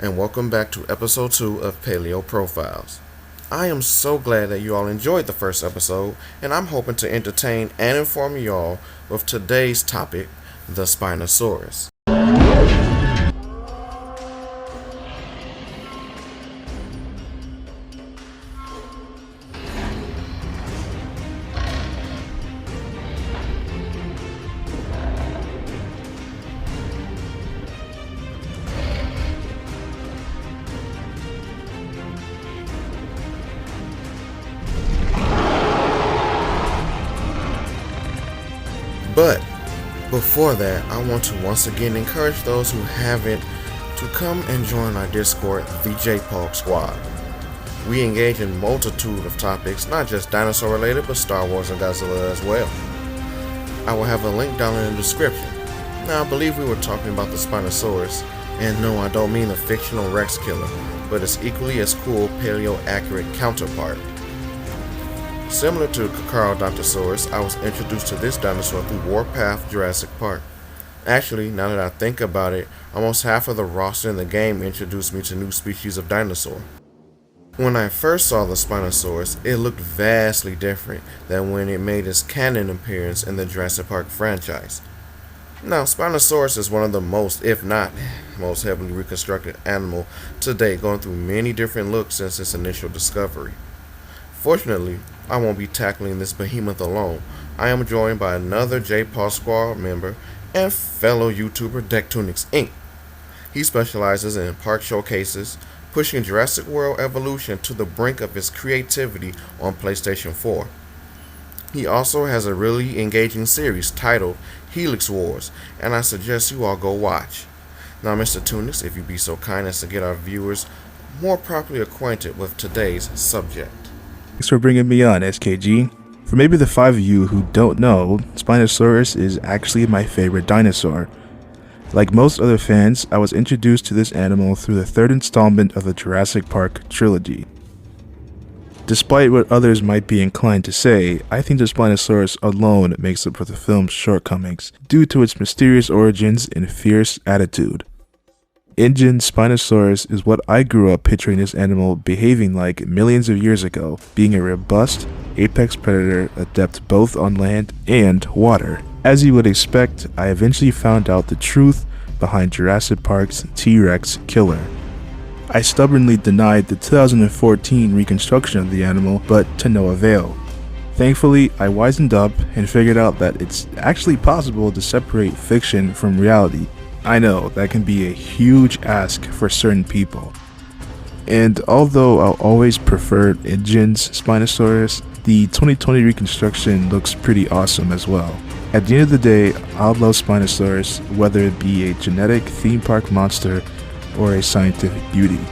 and welcome back to episode 2 of Paleo Profiles. I am so glad that you all enjoyed the first episode, and I'm hoping to entertain and inform you all with today's topic, the Spinosaurus. But before that, I want to once again encourage those who haven't to come and join our Discord, the JPOG Squad. We engage in multitude of topics, not just dinosaur related, but Star Wars and Godzilla as well. I will have a link down in the description. Now, I believe we were talking about the Spinosaurus, and no, I don't mean the fictional Rex killer, but its equally as cool paleo-accurate counterpart. Similar to Carcharodontosaurus, I was introduced to this dinosaur through Warpath Jurassic Park. Actually, now that I think about it, almost half of the roster in the game introduced me to new species of dinosaur. When I first saw the Spinosaurus, it looked vastly different than when it made its canon appearance in the Jurassic Park franchise. Now, Spinosaurus is one of the most, if not most heavily reconstructed animal to date, going through many different looks since its initial discovery. Fortunately, I won't be tackling this behemoth alone. I am joined by another JPOG Squad member and fellow YouTuber Dektoonics Inc. He specializes in park showcases, pushing Jurassic World Evolution to the brink of its creativity on PlayStation 4. He also has a really engaging series titled Helix Wars, and I suggest you all go watch. Now, Mr. Toonix, if you'd be so kind as to get our viewers more properly acquainted with today's subject. Thanks for bringing me on, SKG. For maybe the 5 of you who don't know, Spinosaurus is actually my favorite dinosaur. Like most other fans, I was introduced to this animal through the 3rd installment of the Jurassic Park trilogy. Despite what others might be inclined to say, I think the Spinosaurus alone makes up for the film's shortcomings due to its mysterious origins and fierce attitude. InGen Spinosaurus is what I grew up picturing this animal behaving like millions of years ago, being a robust, apex predator adept both on land and water. As you would expect, I eventually found out the truth behind Jurassic Park's T-Rex killer. I stubbornly denied the 2014 reconstruction of the animal, but to no avail. Thankfully, I wisened up and figured out that it's actually possible to separate fiction from reality. I know, that can be a huge ask for certain people. And although I'll always prefer InGen's Spinosaurus, the 2020 reconstruction looks pretty awesome as well. At the end of the day, I'll love Spinosaurus whether it be a genetic theme park monster or a scientific beauty.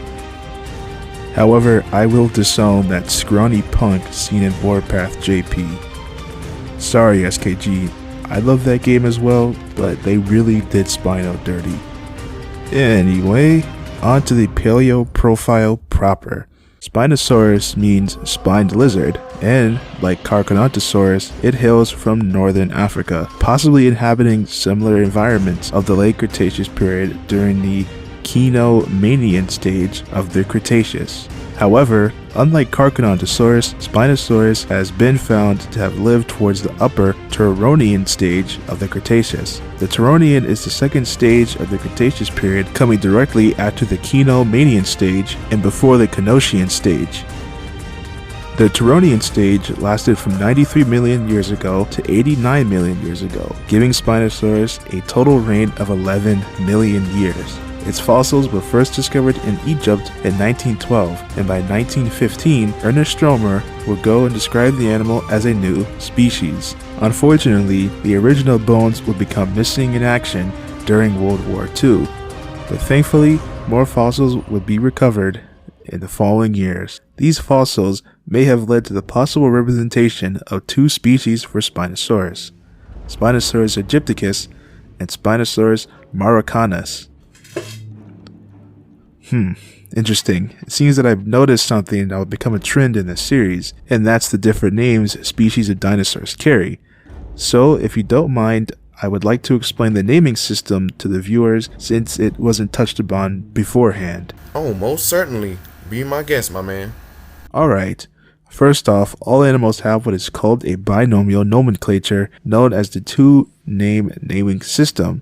However, I will disown that scrawny punk seen in Warpath JP. Sorry SKG, I love that game as well, but they really did Spino dirty. Anyway, on to the Paleo Profile proper. Spinosaurus means spined lizard, and like Carcharodontosaurus, it hails from northern Africa, possibly inhabiting similar environments of the late Cretaceous period during the Cenomanian stage of the Cretaceous. However, unlike Carcharodontosaurus, Spinosaurus has been found to have lived towards the upper Turonian stage of the Cretaceous. The Turonian is the second stage of the Cretaceous period, coming directly after the Cenomanian stage and before the Cenocean stage. The Turonian stage lasted from 93 million years ago to 89 million years ago, giving Spinosaurus a total reign of 11 million years. Its fossils were first discovered in Egypt in 1912, and by 1915, Ernest Stromer would go and describe the animal as a new species. Unfortunately, the original bones would become missing in action during World War II, but thankfully, more fossils would be recovered in the following years. These fossils may have led to the possible representation of 2 species for Spinosaurus, Spinosaurus aegypticus and Spinosaurus maroccanus. Interesting. It seems that I've noticed something that will become a trend in this series, and that's the different names species of dinosaurs carry. So, if you don't mind, I would like to explain the naming system to the viewers since it wasn't touched upon beforehand. Oh, most certainly. Be my guest, my man. Alright, first off, all animals have what is called a binomial nomenclature known as the two-name naming system.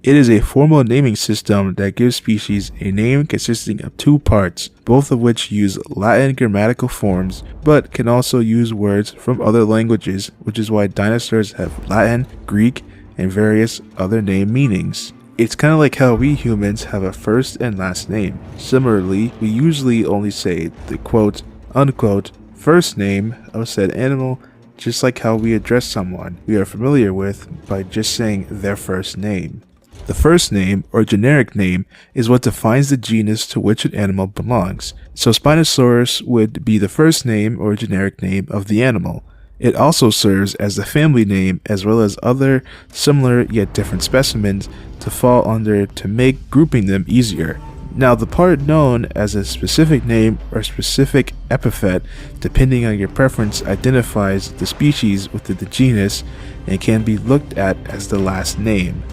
It is a formal naming system that gives species a name consisting of two parts, both of which use Latin grammatical forms, but can also use words from other languages, which is why dinosaurs have Latin, Greek, and various other name meanings. It's kind of like how we humans have a first and last name. Similarly, we usually only say the quote, unquote, first name of said animal, just like how we address someone we are familiar with by just saying their first name. The first name, or generic name, is what defines the genus to which an animal belongs, so Spinosaurus would be the first name or generic name of the animal. It also serves as the family name as well as other similar yet different specimens to fall under to make grouping them easier. Now, the part known as a specific name or specific epithet, depending on your preference, identifies the species within the genus and can be looked at as the last name.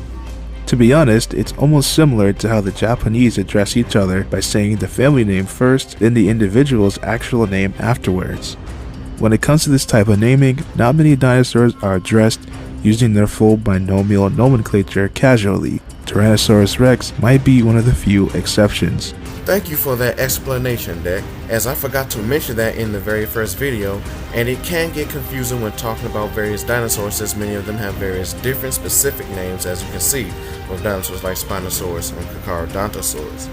To be honest, it's almost similar to how the Japanese address each other by saying the family name first, then the individual's actual name afterwards. When it comes to this type of naming, not many dinosaurs are addressed using their full binomial nomenclature casually. Tyrannosaurus rex might be one of the few exceptions. Thank you for that explanation, Dek, as I forgot to mention that in the very first video, and it can get confusing when talking about various dinosaurs as many of them have various different specific names, as you can see with dinosaurs like Spinosaurus and Carcharodontosaurus.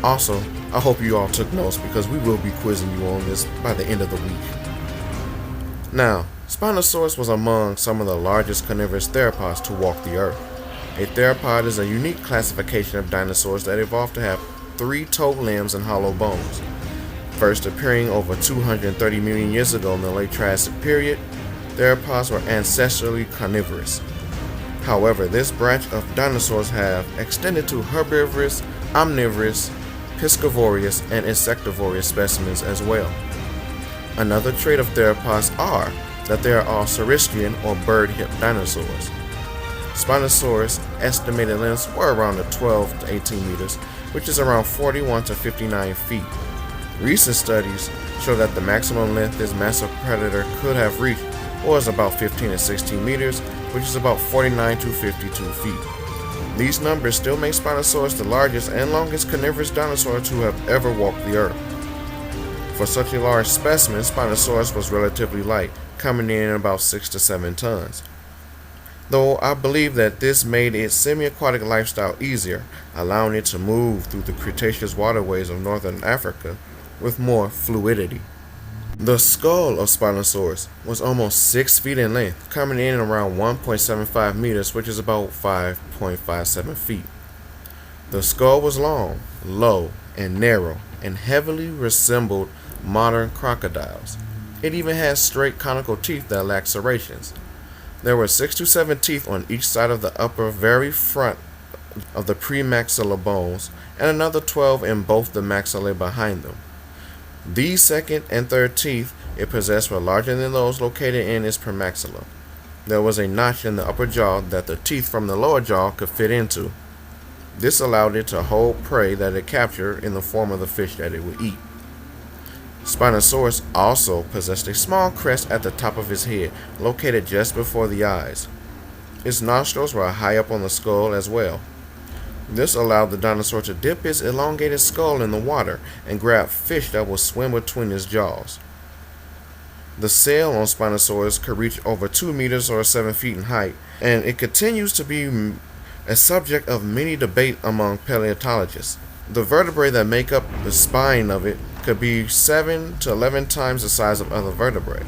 Also, I hope you all took notes because we will be quizzing you on this by the end of the week. Now, Spinosaurus was among some of the largest carnivorous theropods to walk the earth. A theropod is a unique classification of dinosaurs that evolved to have 3 toe limbs and hollow bones. First appearing over 230 million years ago in the late Triassic period, theropods were ancestrally carnivorous. However, this branch of dinosaurs have extended to herbivorous, omnivorous, piscivorous, and insectivorous specimens as well. Another trait of theropods are that they are all saurischian or bird-hipped dinosaurs. Spinosaurus' estimated lengths were around the 12 to 18 meters, which is around 41 to 59 feet. Recent studies show that the maximum length this massive predator could have reached was about 15 to 16 meters, which is about 49 to 52 feet. These numbers still make Spinosaurus the largest and longest carnivorous dinosaur to have ever walked the earth. For such a large specimen, Spinosaurus was relatively light, coming in at about 6 to 7 tons. Though I believe that this made its semi-aquatic lifestyle easier, allowing it to move through the Cretaceous waterways of northern Africa with more fluidity. The skull of Spinosaurus was almost 6 feet in length, coming in around 1.75 meters, which is about 5.57 feet. The skull was long, low, and narrow, and heavily resembled modern crocodiles. It even has straight conical teeth that lack serrations. There were 6 to 7 teeth on each side of the upper very front of the premaxillar bones, and another 12 in both the maxillae behind them. These second and third teeth it possessed were larger than those located in its premaxilla. There was a notch in the upper jaw that the teeth from the lower jaw could fit into. This allowed it to hold prey that it captured in the form of the fish that it would eat. Spinosaurus also possessed a small crest at the top of his head, located just before the eyes. Its nostrils were high up on the skull as well. This allowed the dinosaur to dip his elongated skull in the water and grab fish that would swim between his jaws. The sail on Spinosaurus could reach over 2 meters or 7 feet in height, and it continues to be a subject of many debate among paleontologists. The vertebrae that make up the spine of it could be 7 to 11 times the size of other vertebrae.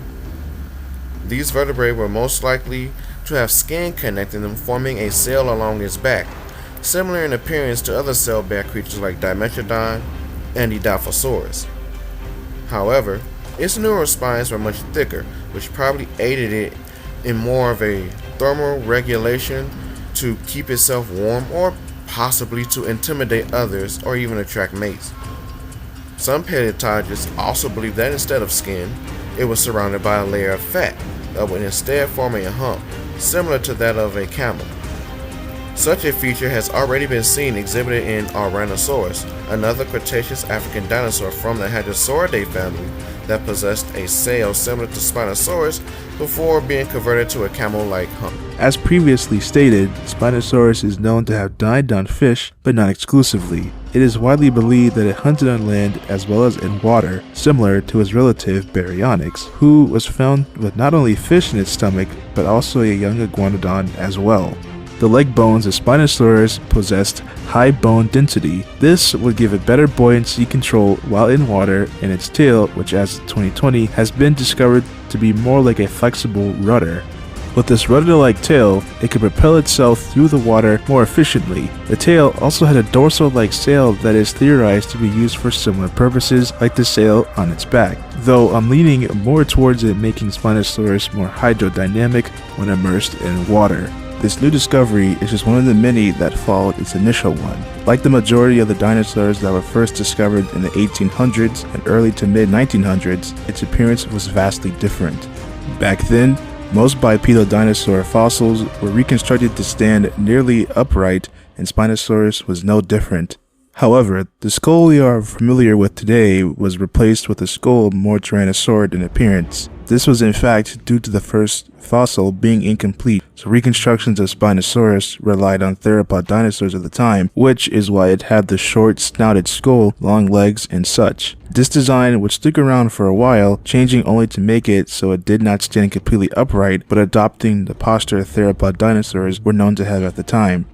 These vertebrae were most likely to have skin connecting them, forming a sail along its back, similar in appearance to other sail-back creatures like Dimetrodon and Edaphosaurus. However, its neural spines were much thicker, which probably aided it in more of a thermal regulation to keep itself warm, or possibly to intimidate others or even attract mates. Some paleontologists also believe that instead of skin, it was surrounded by a layer of fat that would instead form a hump, similar to that of a camel. Such a feature has already been seen exhibited in Ouranosaurus, another Cretaceous African dinosaur from the Hadrosauridae family that possessed a sail similar to Spinosaurus before being converted to a camel-like hump. As previously stated, Spinosaurus is known to have dined on fish, but not exclusively. It is widely believed that it hunted on land as well as in water, similar to his relative Baryonyx, who was found with not only fish in its stomach, but also a young iguanodon as well. The leg bones of Spinosaurus possessed high bone density. This would give it better buoyancy control while in water, and its tail, which as of 2020 has been discovered to be more like a flexible rudder. With this rudder-like tail, it could propel itself through the water more efficiently. The tail also had a dorsal-like sail that is theorized to be used for similar purposes like the sail on its back, though I'm leaning more towards it making Spinosaurus more hydrodynamic when immersed in water. This new discovery is just one of the many that followed its initial one. Like the majority of the dinosaurs that were first discovered in the 1800s and early to mid 1900s, its appearance was vastly different. Back then, most bipedal dinosaur fossils were reconstructed to stand nearly upright, and Spinosaurus was no different. However, the skull we are familiar with today was replaced with a skull more tyrannosaurid in appearance. This was in fact due to the first fossil being incomplete, so reconstructions of Spinosaurus relied on theropod dinosaurs of the time, which is why it had the short snouted skull, long legs, and such. This design would stick around for a while, changing only to make it so it did not stand completely upright, but adopting the posture theropod dinosaurs were known to have at the time.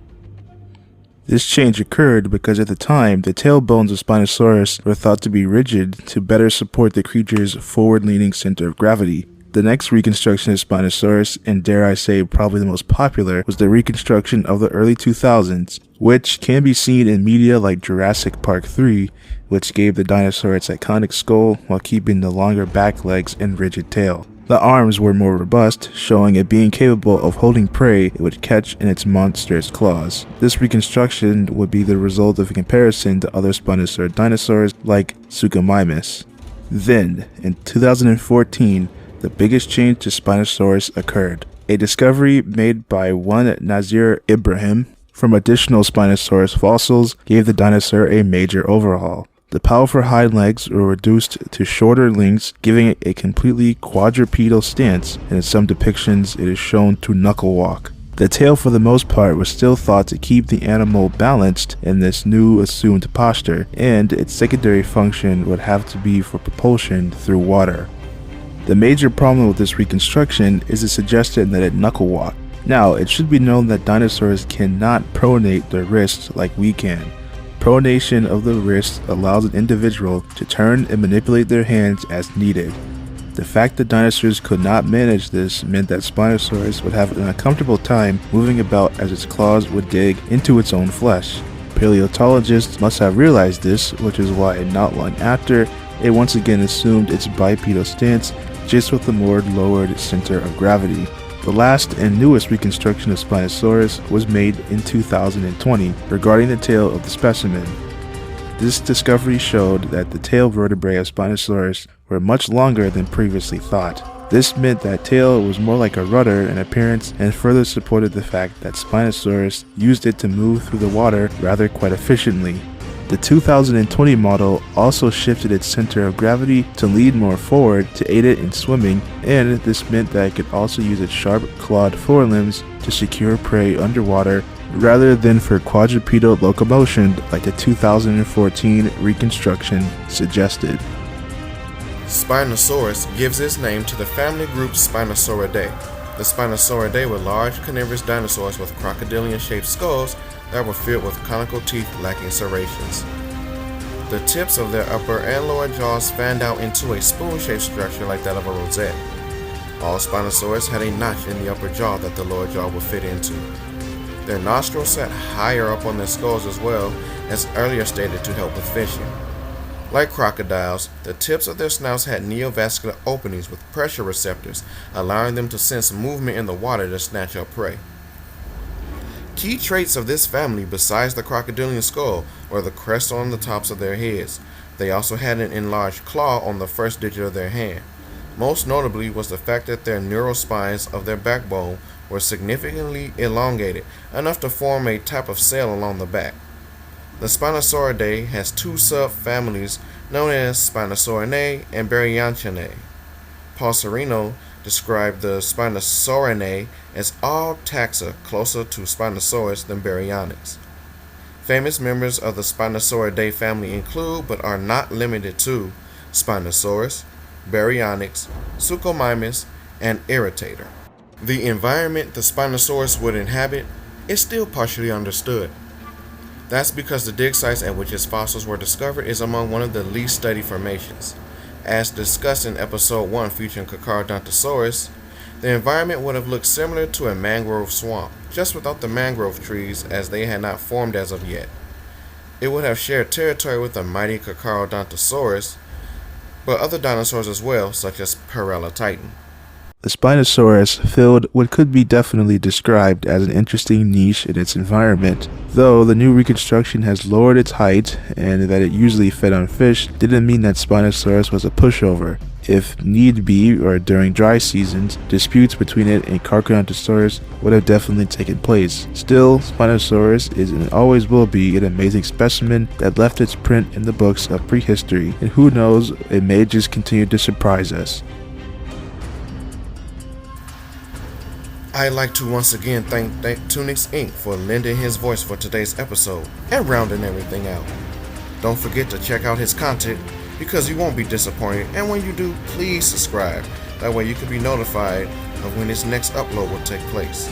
This change occurred because at the time, the tail bones of Spinosaurus were thought to be rigid to better support the creature's forward-leaning center of gravity. The next reconstruction of Spinosaurus, and dare I say probably the most popular, was the reconstruction of the early 2000s, which can be seen in media like Jurassic Park 3, which gave the dinosaur its iconic skull while keeping the longer back legs and rigid tail. The arms were more robust, showing it being capable of holding prey it would catch in its monstrous claws. This reconstruction would be the result of a comparison to other Spinosaurus dinosaurs like Suchomimus. Then, in 2014, the biggest change to Spinosaurus occurred. A discovery made by one Nazir Ibrahim from additional Spinosaurus fossils gave the dinosaur a major overhaul. The powerful hind legs were reduced to shorter lengths, giving it a completely quadrupedal stance, and in some depictions it is shown to knuckle walk. The tail for the most part was still thought to keep the animal balanced in this new assumed posture, and its secondary function would have to be for propulsion through water. The major problem with this reconstruction is the suggestion that it knuckle walk. Now, it should be known that dinosaurs cannot pronate their wrists like we can. Pronation of the wrist allows an individual to turn and manipulate their hands as needed. The fact that dinosaurs could not manage this meant that Spinosaurus would have an uncomfortable time moving about as its claws would dig into its own flesh. Paleontologists must have realized this, which is why not long after, it once again assumed its bipedal stance, just with a more lowered center of gravity. The last and newest reconstruction of Spinosaurus was made in 2020 regarding the tail of the specimen. This discovery showed that the tail vertebrae of Spinosaurus were much longer than previously thought. This meant that tail was more like a rudder in appearance and further supported the fact that Spinosaurus used it to move through the water rather quite efficiently. The 2020 model also shifted its center of gravity to lean more forward to aid it in swimming, and this meant that it could also use its sharp clawed forelimbs to secure prey underwater rather than for quadrupedal locomotion like the 2014 reconstruction suggested. Spinosaurus gives its name to the family group Spinosauridae. The Spinosauridae were large carnivorous dinosaurs with crocodilian-shaped skulls that were filled with conical teeth lacking serrations. The tips of their upper and lower jaws fanned out into a spoon-shaped structure like that of a rosette. All Spinosaurus had a notch in the upper jaw that the lower jaw would fit into. Their nostrils sat higher up on their skulls as well, as earlier stated, to help with fishing. Like crocodiles, the tips of their snouts had neovascular openings with pressure receptors, allowing them to sense movement in the water to snatch up prey. Key traits of this family besides the crocodilian skull were the crest on the tops of their heads. They also had an enlarged claw on the first digit of their hand. Most notably was the fact that their neural spines of their backbone were significantly elongated, enough to form a type of sail along the back. The Spinosauridae has two subfamilies known as Spinosaurinae and Baryonychinae. Paul Sereno described the Spinosaurinae as all taxa closer to Spinosaurus than Baryonyx. Famous members of the Spinosauridae family include, but are not limited to, Spinosaurus, Baryonyx, Suchomimus, and Irritator. The environment the Spinosaurus would inhabit is still partially understood. That's because the dig sites at which its fossils were discovered is among one of the least studied formations. As discussed in episode 1 featuring Carcharodontosaurus, the environment would have looked similar to a mangrove swamp, just without the mangrove trees as they had not formed as of yet. It would have shared territory with the mighty Carcharodontosaurus, but other dinosaurs as well, such as Paralititan. The Spinosaurus filled what could be definitely described as an interesting niche in its environment. Though the new reconstruction has lowered its height and that it usually fed on fish didn't mean that Spinosaurus was a pushover. If need be, or during dry seasons, disputes between it and Carcharodontosaurus would have definitely taken place. Still, Spinosaurus is and always will be an amazing specimen that left its print in the books of prehistory, and who knows, it may just continue to surprise us. I'd like to once again thank Dektoonics Inc. for lending his voice for today's episode and rounding everything out. Don't forget to check out his content because you won't be disappointed, and when you do, please subscribe. That way you can be notified of when his next upload will take place.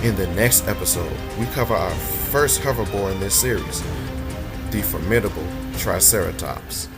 In the next episode, we cover our first hoverboard in this series, the formidable Triceratops.